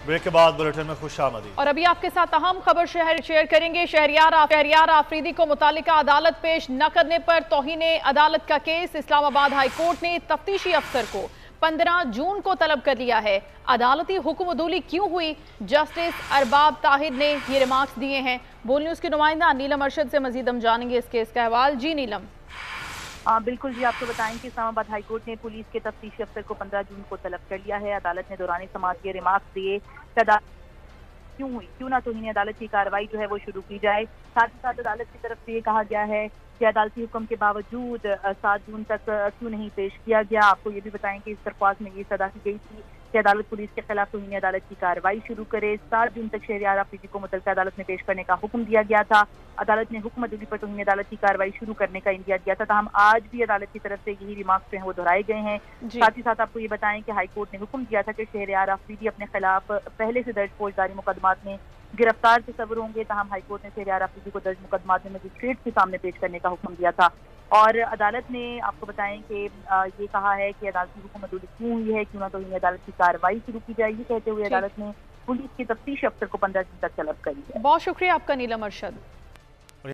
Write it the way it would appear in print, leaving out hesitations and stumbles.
Break के बाद bulletin में खुशामदी। और अभी आपके साथ अहम खबर शेयर करेंगे। शहरियार आफरीदी को मुतालिका अदालत पेश न करने पर तौहीने अदालत का केस। इस्लामाबाद हाई कोर्ट ने तफ्तीशी अफसर को 15 जून को तलब कर लिया है। अदालती हुक्मदुली क्यों हुई, जस्टिस अरबाब ताहिर ने ये रिमार्क्स दिए हैं। बोल न्यूज की नुमाइंदा नीलम अरशद से मजीद हम जानेंगे इस केस का अहवाल। जी नीलम। बिल्कुल जी, आपको बताएं कि इस्लामाबाद हाई कोर्ट ने पुलिस के तफ्तीशी अफसर को 15 जून को तलब कर लिया है। अदालत ने दौरान समाअत ये रिमार्क्स दिए कि अदालत क्यों हुई, क्यों ना तौहीन अदालत की कार्रवाई जो है वो शुरू की जाए। साथ ही साथ अदालत की तरफ से ये कहा गया है कि अदालती हुक्म के बावजूद 7 जून तक क्यों नहीं पेश किया गया। आपको ये भी बताएं कि इस दरख्वास्त में ये सदा की गई थी कि अदालत पुलिस के खिलाफ तौहीन अदालत की कार्रवाई शुरू करे। 7 जून तक शहरियार आफरीदी को मुतल्लिका अदालत में पेश करने का हुक्म दिया गया था। अदालत ने हुक्म अदली पर तौहीन अदालत की कार्रवाई शुरू करने का इंदिया दिया था। ताहम आज भी अदालत की तरफ से यही रिमार्क्स हैं वो दोहराए गए हैं। साथ ही साथ आपको ये बताएं कि हाई कोर्ट ने हुक्म दिया था कि शहरियार आफरीदी अपने खिलाफ पहले से दर्ज फौजदारी मुकदमात में गिरफ्तार तस्वर होंगे। ताहम हाई कोर्ट ने शहरियार आफरीदी को दर्ज मुकदमात में मजिस्ट्रेट के सामने पेश करने का हुक्म दिया था। और अदालत ने आपको बताएं कि ये कहा है कि अदालती हुक्म अदली क्यों हुई है, क्यों ना तौहीन अदालत की कार्रवाई शुरू की जाएगी, कहते हुए अदालत ने पुलिस के तफ्तीश अफसर को 15 दिन तक तलब करी है। बहुत शुक्रिया आपका नीलम अरशद।